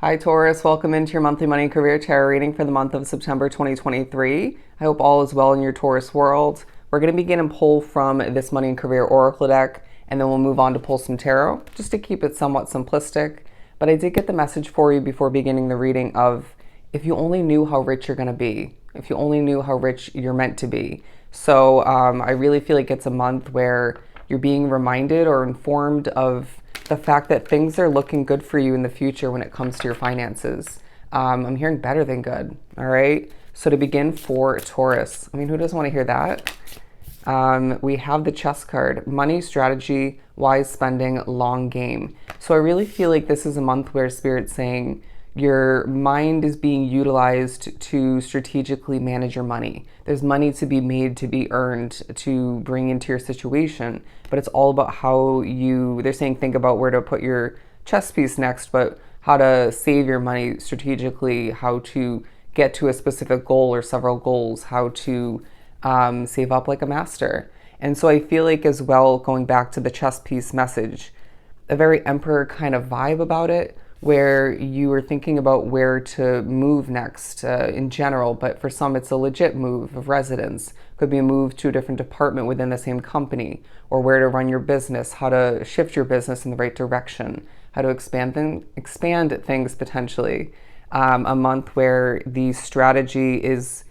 Hi Taurus, welcome into your monthly money and career tarot reading for the month of September 2023. I hope all is well in your Taurus world. We're going to begin and pull from this money and career oracle deck, and then we'll move on to pull some tarot, just to keep it somewhat simplistic. But I did get the message for you before beginning the reading of, if you only knew how rich you're going to be, if you only knew how rich you're meant to be. So I really feel like it's a month where you're being reminded or informed of the fact that things are looking good for you in the future when it comes to your finances. I'm hearing better than good, all right? So to begin for Taurus, I mean, who doesn't want to hear that? We have the chess card, money, strategy, wise spending, long game. So I really feel like this is a month where Spirit's saying your mind is being utilized to strategically manage your money. There's money to be made, to be earned, to bring into your situation, but it's all about how they're saying think about where to put your chess piece next, but how to save your money strategically, how to get to a specific goal or several goals, how to save up like a master. And so I feel like as well, going back to the chess piece message, a very emperor kind of vibe about it, where you are thinking about where to move next in general, but for some it's a legit move of residence. Could be a move to a different department within the same company, or where to run your business, how to shift your business in the right direction, how to expand things potentially. A month where the strategy is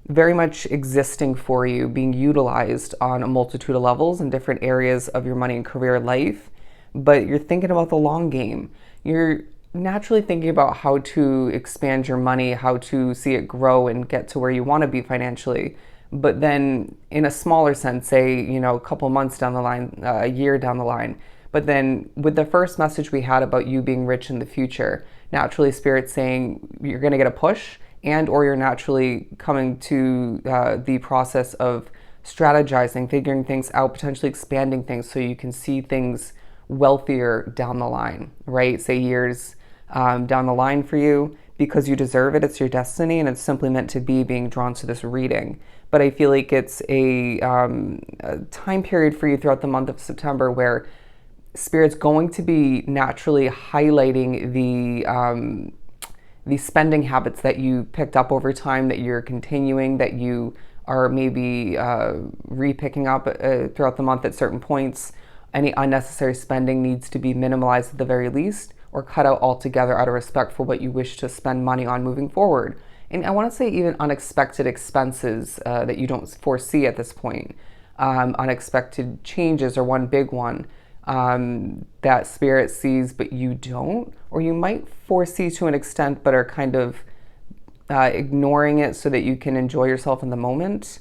very much existing for you, being utilized on a multitude of levels in different areas of your money and career life, but you're thinking about the long game. You're naturally thinking about how to expand your money, how to see it grow and get to where you want to be financially. But then in a smaller sense, say, a couple months down the line, a year down the line. But then with the first message we had about you being rich in the future, naturally Spirit's saying you're going to get a push, and or you're naturally coming to the process of strategizing, figuring things out, potentially expanding things so you can see things wealthier down the line, right? Say years down the line for you, because you deserve it. It's your destiny, and it's simply meant to be being drawn to this reading. But I feel like it's a time period for you throughout the month of September where Spirit's going to be naturally highlighting the spending habits that you picked up over time, that you're continuing, that you are maybe re-picking up throughout the month at certain points. Any unnecessary spending needs to be minimalized at the very least, or cut out altogether out of respect for what you wish to spend money on moving forward. And I want to say even unexpected expenses that you don't foresee at this point. Unexpected changes are one big one that Spirit sees but you don't, or you might foresee to an extent but are kind of ignoring it so that you can enjoy yourself in the moment.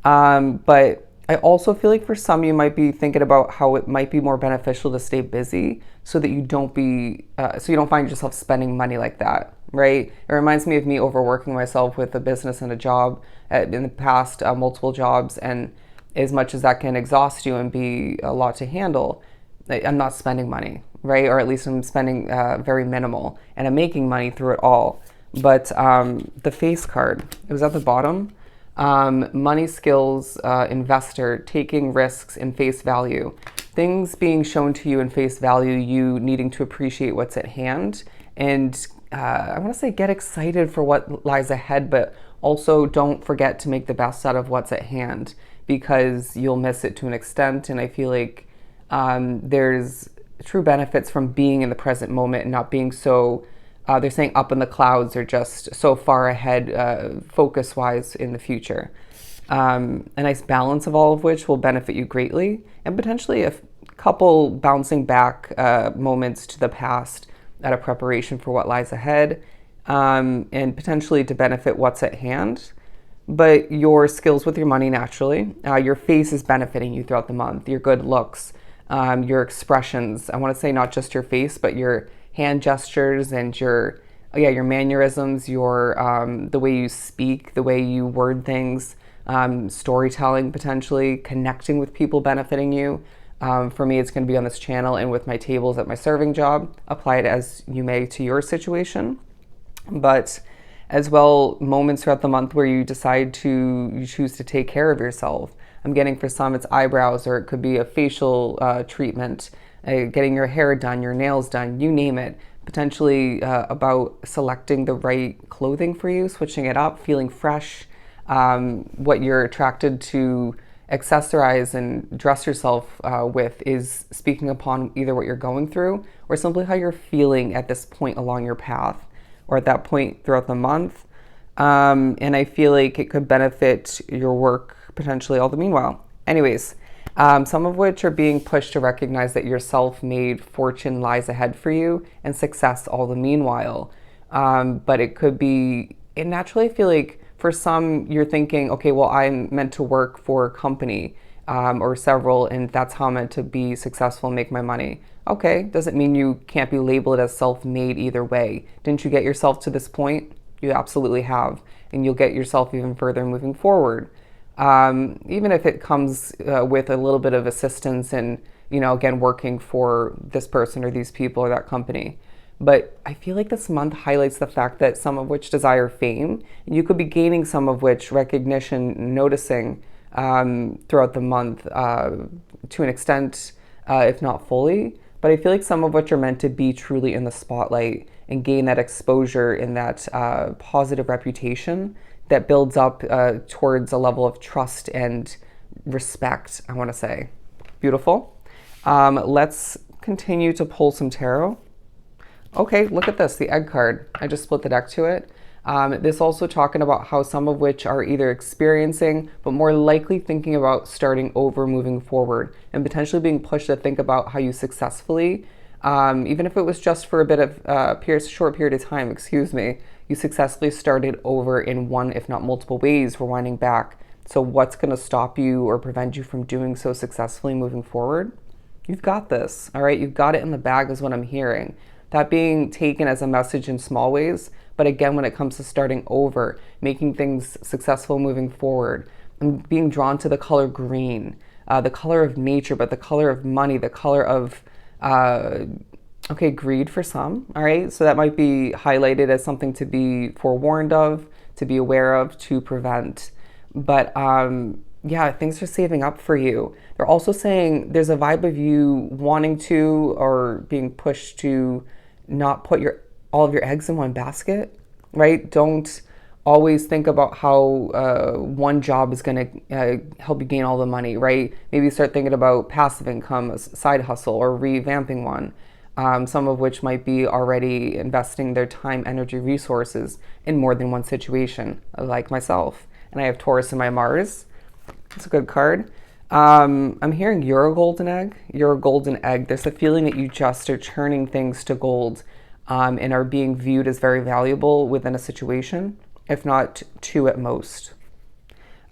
But I also feel like for some you might be thinking about how it might be more beneficial to stay busy so that you don't find yourself spending money like that, right? It reminds me of me overworking myself with a business and a job in the past, multiple jobs, and as much as that can exhaust you and be a lot to handle, I'm not spending money, right? Or at least I'm spending very minimal, and I'm making money through it all. But the face card, it was at the bottom. Money, skills, investor, taking risks in face value. Things being shown to you in face value, you needing to appreciate what's at hand. And I want to say get excited for what lies ahead, but also don't forget to make the best out of what's at hand, because you'll miss it to an extent. And I feel like there's true benefits from being in the present moment and not being so they're saying up in the clouds or just so far ahead focus-wise in the future. A nice balance of all of which will benefit you greatly, and potentially a couple bouncing back moments to the past out of preparation for what lies ahead, and potentially to benefit what's at hand. But your skills with your money, naturally, your face is benefiting you throughout the month, your good looks, your expressions. I want to say not just your face, but your hand gestures and your mannerisms, your the way you speak, the way you word things, storytelling, potentially connecting with people, benefiting you. For me, it's going to be on this channel and with my tables at my serving job. Apply it as you may to your situation. But as well, moments throughout the month where you choose to take care of yourself. I'm getting, for some, it's eyebrows, or it could be a facial treatment, getting your hair done, your nails done, you name it. potentially about selecting the right clothing for you, switching it up, feeling fresh, what you're attracted to accessorize and dress yourself with is speaking upon either what you're going through or simply how you're feeling at this point along your path or at that point throughout the month. And I feel like it could benefit your work potentially all the meanwhile. Anyways, some of which are being pushed to recognize that your self-made fortune lies ahead for you and success all the meanwhile. But it could be, and naturally I feel like for some you're thinking, okay, well, I'm meant to work for a company or several, and that's how I'm meant to be successful and make my money. Okay, doesn't mean you can't be labeled as self-made either way. Didn't you get yourself to this point? You absolutely have, and you'll get yourself even further moving forward. Even if it comes with a little bit of assistance and, again, working for this person or these people or that company. But I feel like this month highlights the fact that some of which desire fame, and you could be gaining some of which recognition, noticing throughout the month to an extent, if not fully. But I feel like some of which are meant to be truly in the spotlight and gain that exposure and that positive reputation that builds up towards a level of trust and respect, I want to say. Beautiful. Let's continue to pull some tarot. Okay, look at this, the egg card. I just split the deck to it. This also talking about how some of which are either experiencing, but more likely thinking about starting over, moving forward, and potentially being pushed to think about how you successfully, even if it was just for a bit of short period of time, you successfully started over in one, if not multiple ways, rewinding back. So what's going to stop you or prevent you from doing so successfully moving forward? You've got this, all right? You've got it in the bag is what I'm hearing. That being taken as a message in small ways, but again, when it comes to starting over, making things successful moving forward, and being drawn to the color green, the color of nature, but the color of money, the color of greed for some, all right? So that might be highlighted as something to be forewarned of, to be aware of, to prevent. But things are saving up for you. They're also saying there's a vibe of you wanting to or being pushed to not put all of your eggs in one basket, right? Don't always think about how one job is going to help you gain all the money, right? Maybe start thinking about passive income, a side hustle, or revamping one. Some of which might be already investing their time, energy, resources in more than one situation, like myself. And I have Taurus in my Mars. It's a good card. I'm hearing you're a golden egg. You're a golden egg. There's a feeling that you just are turning things to gold and are being viewed as very valuable within a situation, if not two at most.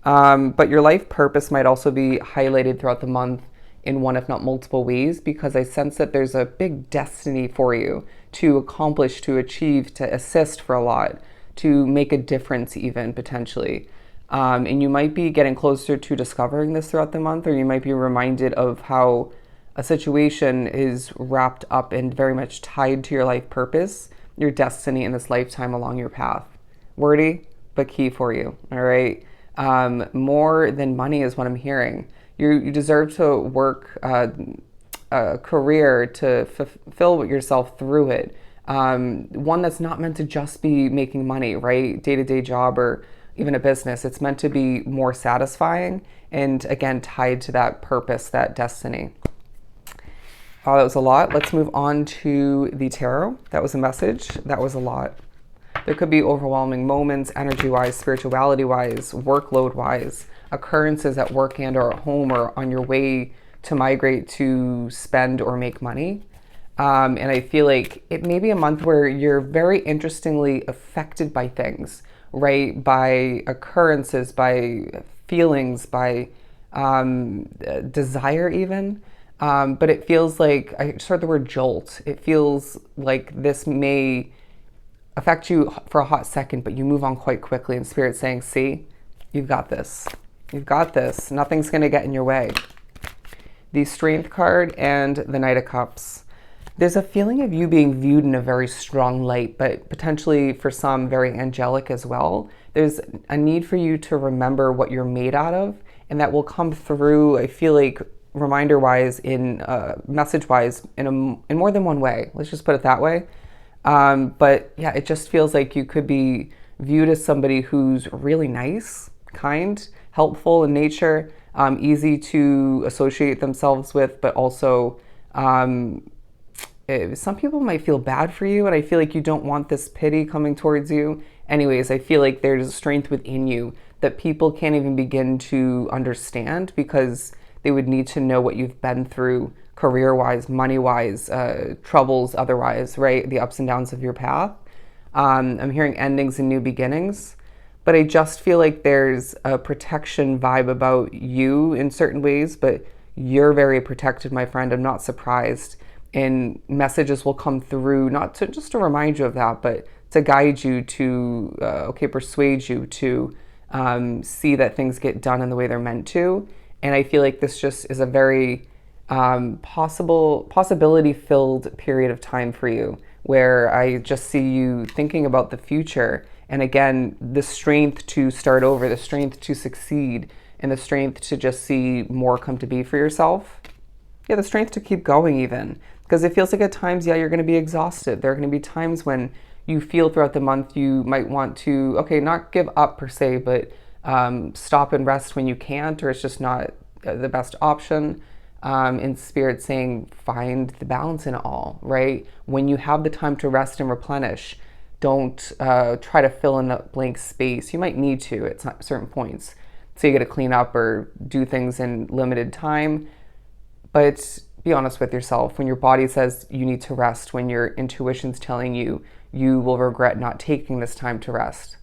But your life purpose might also be highlighted throughout the month in one, if not multiple ways, because I sense that there's a big destiny for you to accomplish, to achieve, to assist for a lot, to make a difference even potentially. And you might be getting closer to discovering this throughout the month, or you might be reminded of how a situation is wrapped up and very much tied to your life purpose, your destiny in this lifetime along your path. Wordy, but key for you, all right? More than money is what I'm hearing. You deserve to work a career to fulfill yourself through it. One that's not meant to just be making money, right? Day-to-day job or even a business. It's meant to be more satisfying and, again, tied to that purpose, that destiny. Oh, that was a lot. Let's move on to the tarot. That was a message. That was a lot. There could be overwhelming moments, energy-wise, spirituality-wise, workload-wise, occurrences at work and or at home or on your way to migrate to spend or make money. And I feel like it may be a month where you're very interestingly affected by things, right? By occurrences, by feelings, by desire even. But it feels like, I just heard the word jolt. It feels like this may affect you for a hot second, but you move on quite quickly, and Spirit's saying, see, you've got this. You've got this. Nothing's going to get in your way. The Strength card and the Knight of Cups. There's a feeling of you being viewed in a very strong light, but potentially for some very angelic as well. There's a need for you to remember what you're made out of, and that will come through, I feel like, reminder-wise, in message-wise, in more than one way. Let's just put it that way. But yeah, it just feels like you could be viewed as somebody who's really nice, kind, helpful in nature, easy to associate themselves with, but also some people might feel bad for you, and I feel like you don't want this pity coming towards you. Anyways, I feel like there's a strength within you that people can't even begin to understand because they would need to know what you've been through career wise, money wise, troubles otherwise, right? The ups and downs of your path. I'm hearing endings and new beginnings, but I just feel like there's a protection vibe about you in certain ways, but you're very protected, my friend. I'm not surprised. And messages will come through, not to just to remind you of that, but to guide you to, persuade you to see that things get done in the way they're meant to. And I feel like this just is a very possibility filled period of time for you where I just see you thinking about the future. And again, the strength to start over, the strength to succeed, and the strength to just see more come to be for yourself. Yeah, the strength to keep going even. Because it feels like at times, yeah, you're going to be exhausted. There are going to be times when you feel throughout the month you might want to, okay, not give up per se, but stop and rest when you can't, or it's just not the best option. In spirit saying, find the balance in it all, right? When you have the time to rest and replenish, don't try to fill in that blank space. You might need to at certain points. So you got to clean up or do things in limited time. But be honest with yourself. When your body says you need to rest, when your intuition's telling you you will regret not taking this time to rest,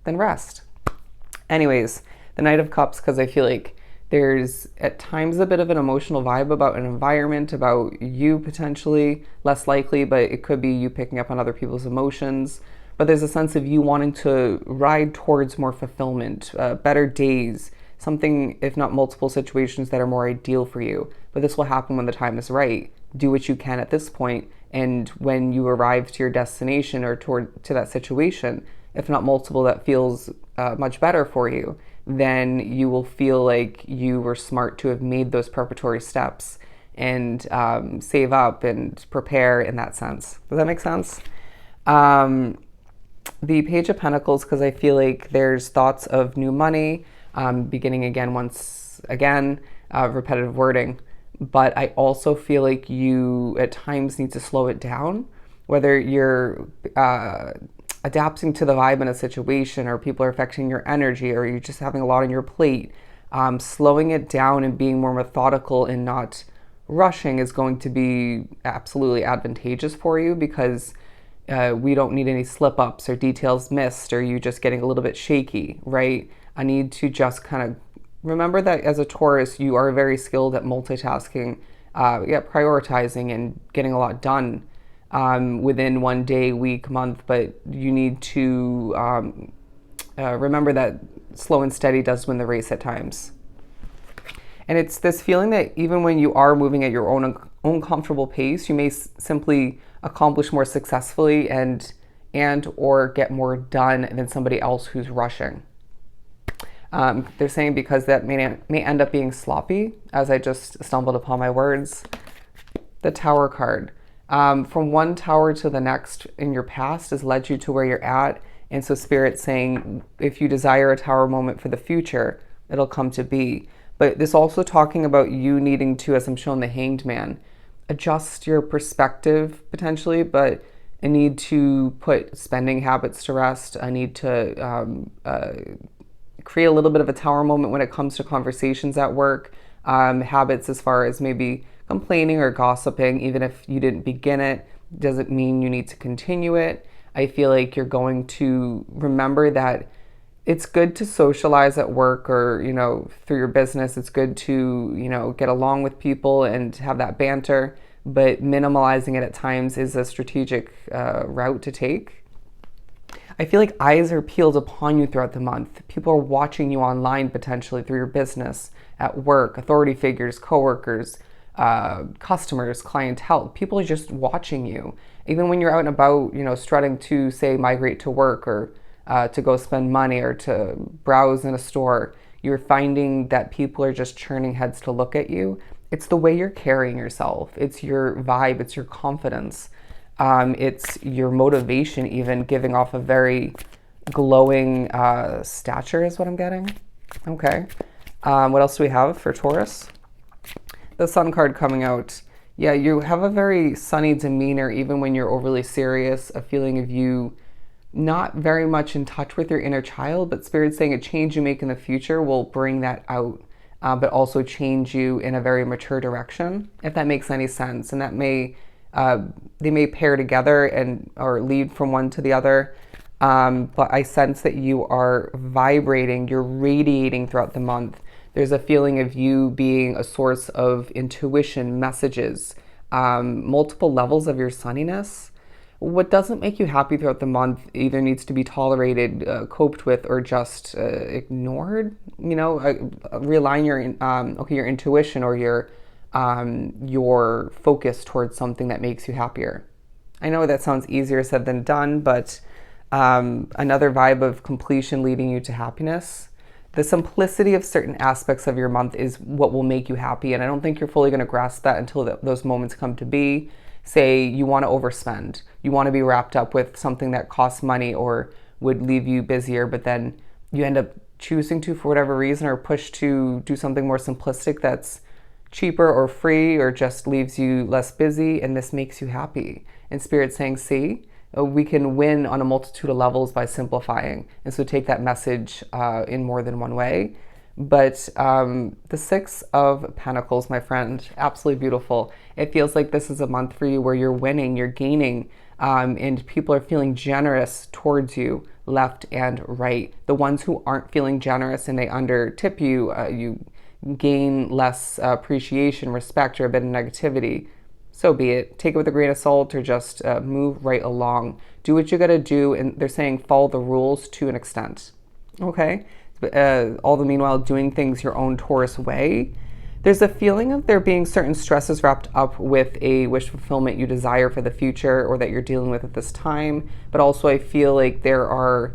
then rest. Anyways, the Knight of Cups, because I feel like there's at times a bit of an emotional vibe about an environment, about you potentially, less likely, but it could be you picking up on other people's emotions. But there's a sense of you wanting to ride towards more fulfillment, better days, something, if not multiple situations that are more ideal for you. But this will happen when the time is right. Do what you can at this point, and when you arrive to your destination or to that situation, if not multiple, that feels much better for you, then you will feel like you were smart to have made those preparatory steps and save up and prepare in that sense. Does that make sense? The Page of Pentacles, because I feel like there's thoughts of new money, beginning again once again, repetitive wording. But I also feel like you at times need to slow it down, whether you're adapting to the vibe in a situation or people are affecting your energy or you're just having a lot on your plate. Slowing it down and being more methodical and not rushing is going to be absolutely advantageous for you, because we don't need any slip ups or details missed or you just getting a little bit shaky, right? I need to just kind of remember that as a Taurus, you are very skilled at multitasking, prioritizing and getting a lot done within one day, week, month. But you need to remember that slow and steady does win the race at times. And it's this feeling that even when you are moving at your own comfortable pace, you may simply accomplish more successfully and or get more done than somebody else who's rushing. They're saying because that may end up being sloppy, as I just stumbled upon my words. The Tower card. From one tower to the next in your past has led you to where you're at. And so Spirit's saying, if you desire a tower moment for the future, it'll come to be. But this also talking about you needing to, as I'm shown the Hanged Man, adjust your perspective potentially, but I need to put spending habits to rest. I need to create a little bit of a tower moment when it comes to conversations at work, habits as far as maybe complaining or gossiping. Even if you didn't begin it, doesn't mean you need to continue it. I feel like you're going to remember that it's good to socialize at work or, through your business. It's good to, get along with people and have that banter, but minimalizing it at times is a strategic route to take. I feel like eyes are peeled upon you throughout the month. People are watching you online potentially through your business, at work, authority figures, coworkers, customers, clientele. People are just watching you. Even when you're out and about, strutting to, say, migrate to work or to go spend money or to browse in a store, you're finding that people are just churning heads to look at you. It's the way you're carrying yourself. It's your vibe. It's your confidence. It's your motivation, even giving off a very glowing stature, is what I'm getting. Okay. What else do we have for Taurus? The Sun card coming out. Yeah, you have a very sunny demeanor, even when you're overly serious, a feeling of you not very much in touch with your inner child, but Spirit's saying a change you make in the future will bring that out, but also change you in a very mature direction, if that makes any sense. And that may, they may pair together and or lead from one to the other. But I sense that you are vibrating, you're radiating throughout the month. There's a feeling of you being a source of intuition, messages, multiple levels of your sunniness. What doesn't make you happy throughout the month either needs to be tolerated, coped with, or just ignored. You know, realign your intuition or your focus towards something that makes you happier. I know that sounds easier said than done, but another vibe of completion leading you to happiness. The simplicity of certain aspects of your month is what will make you happy, and I don't think you're fully going to grasp that until those moments come to be. Say you want to overspend, you want to be wrapped up with something that costs money or would leave you busier, but then you end up choosing to, for whatever reason, or push to do something more simplistic that's cheaper or free or just leaves you less busy, and this makes you happy. And Spirit's saying, see, we can win on a multitude of levels by simplifying. And so take that message in more than one way. But the Six of Pentacles, my friend, absolutely beautiful. It feels like this is a month for you where you're winning, you're gaining, and people are feeling generous towards you, left and right. The ones who aren't feeling generous and they undertip you, you gain less appreciation, respect, or a bit of negativity. So be it. Take it with a grain of salt or just move right along. Do what you got to do. And they're saying follow the rules to an extent. Okay? All the meanwhile doing things your own Taurus way. There's a feeling of there being certain stresses wrapped up with a wish fulfillment you desire for the future or that you're dealing with at this time. But also I feel like there are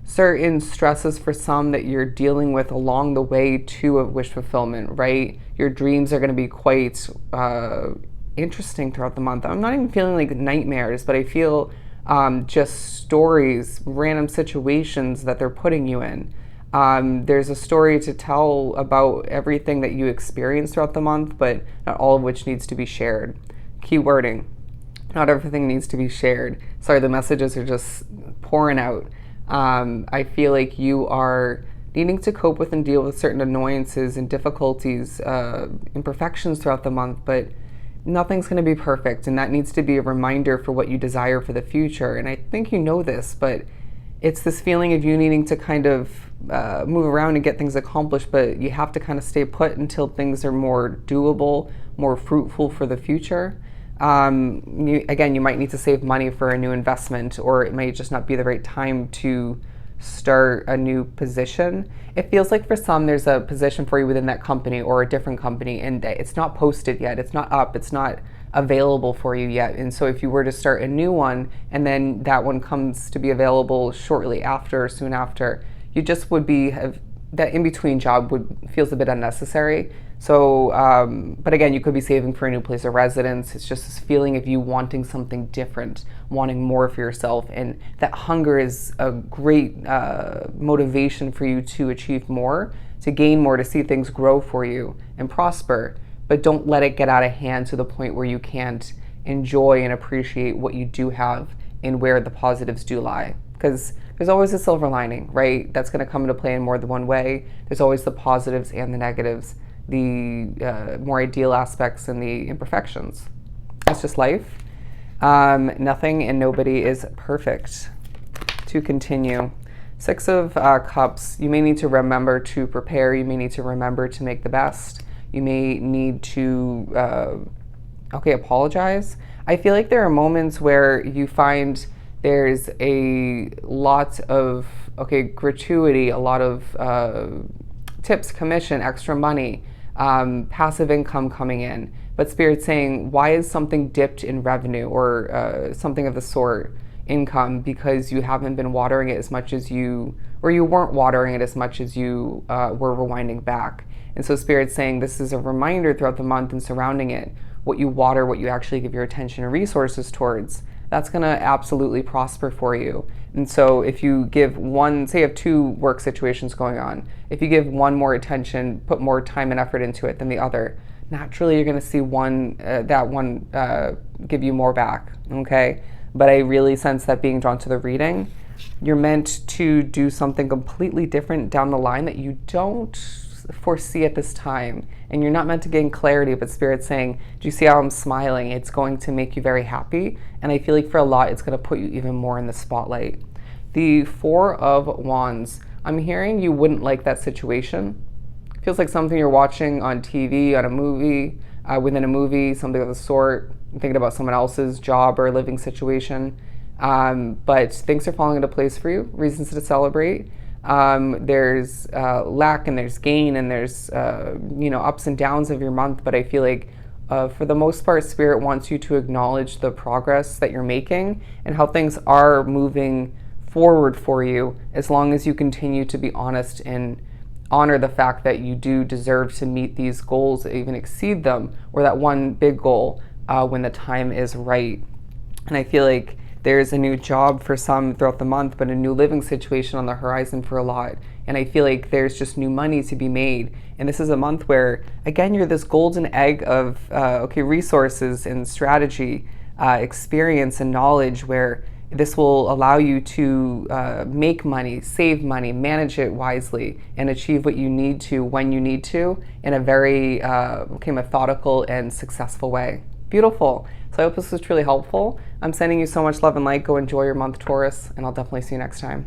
certain stresses for some that you're dealing with along the way to a wish fulfillment, right? Your dreams are going to be quite interesting throughout the month. I'm not even feeling like nightmares, but I feel just stories, random situations that they're putting you in. There's a story to tell about everything that you experience throughout the month, but not all of which needs to be shared. Key wording, not everything needs to be shared. Sorry, the messages are just pouring out. I feel like you are needing to cope with and deal with certain annoyances and difficulties, imperfections throughout the month, but nothing's going to be perfect, and that needs to be a reminder for what you desire for the future. And I think you know this, but it's this feeling of you needing to kind of move around and get things accomplished, but you have to kind of stay put until things are more doable, more fruitful for the future. Again, you might need to save money for a new investment, or it may just not be the right time to start a new position. It feels like for some there's a position for you within that company or a different company, and it's not posted yet, it's not up, it's not available for you yet. And so if you were to start a new one and then that one comes to be available shortly after or soon after, you just would be that in-between job feels a bit unnecessary. So, but again, you could be saving for a new place of residence. It's just this feeling of you wanting something different, wanting more for yourself. And that hunger is a great motivation for you to achieve more, to gain more, to see things grow for you and prosper. But don't let it get out of hand to the point where you can't enjoy and appreciate what you do have and where the positives do lie. Because there's always a silver lining, right? That's going to come into play in more than one way. There's always the positives and the negatives, the more ideal aspects and the imperfections. That's just life. Nothing and nobody is perfect. To continue. Six of Cups. You may need to remember to prepare. You may need to remember to make the best. You may need to, apologize. I feel like there are moments where you find there's a lot of, gratuity, a lot of tips, commission, extra money, passive income coming in. But Spirit's saying, why is something dipped in revenue or something of the sort, income? Because you haven't been watering it as much as you weren't watering it as much as you were rewinding back. And so Spirit's saying this is a reminder throughout the month and surrounding it, what you water, what you actually give your attention and resources towards, that's going to absolutely prosper for you. And so if you give one, say you have two work situations going on, if you give one more attention, put more time and effort into it than the other, naturally you're going to see that one give you more back, okay? But I really sense that being drawn to the reading, you're meant to do something completely different down the line that you don't foresee at this time. And you're not meant to gain clarity, but Spirit's saying, do you see how I'm smiling? It's going to make you very happy. And I feel like for a lot, it's going to put you even more in the spotlight. The Four of Wands, I'm hearing you wouldn't like that situation. Feels like something you're watching on TV, on a movie, within a movie, something of the sort. I'm thinking about someone else's job or living situation. But things are falling into place for you, reasons to celebrate. There's lack and there's gain and there's ups and downs of your month, but I feel like for the most part, Spirit wants you to acknowledge the progress that you're making and how things are moving forward for you, as long as you continue to be honest and honor the fact that you do deserve to meet these goals, even exceed them, or that one big goal when the time is right. And I feel like there's a new job for some throughout the month, but a new living situation on the horizon for a lot. And I feel like there's just new money to be made. And this is a month where, again, you're this golden egg of resources and strategy, experience and knowledge, where this will allow you to make money, save money, manage it wisely, and achieve what you need to when you need to in a very methodical and successful way. Beautiful. So I hope this was truly helpful. I'm sending you so much love and light. Go enjoy your month, Taurus, and I'll definitely see you next time.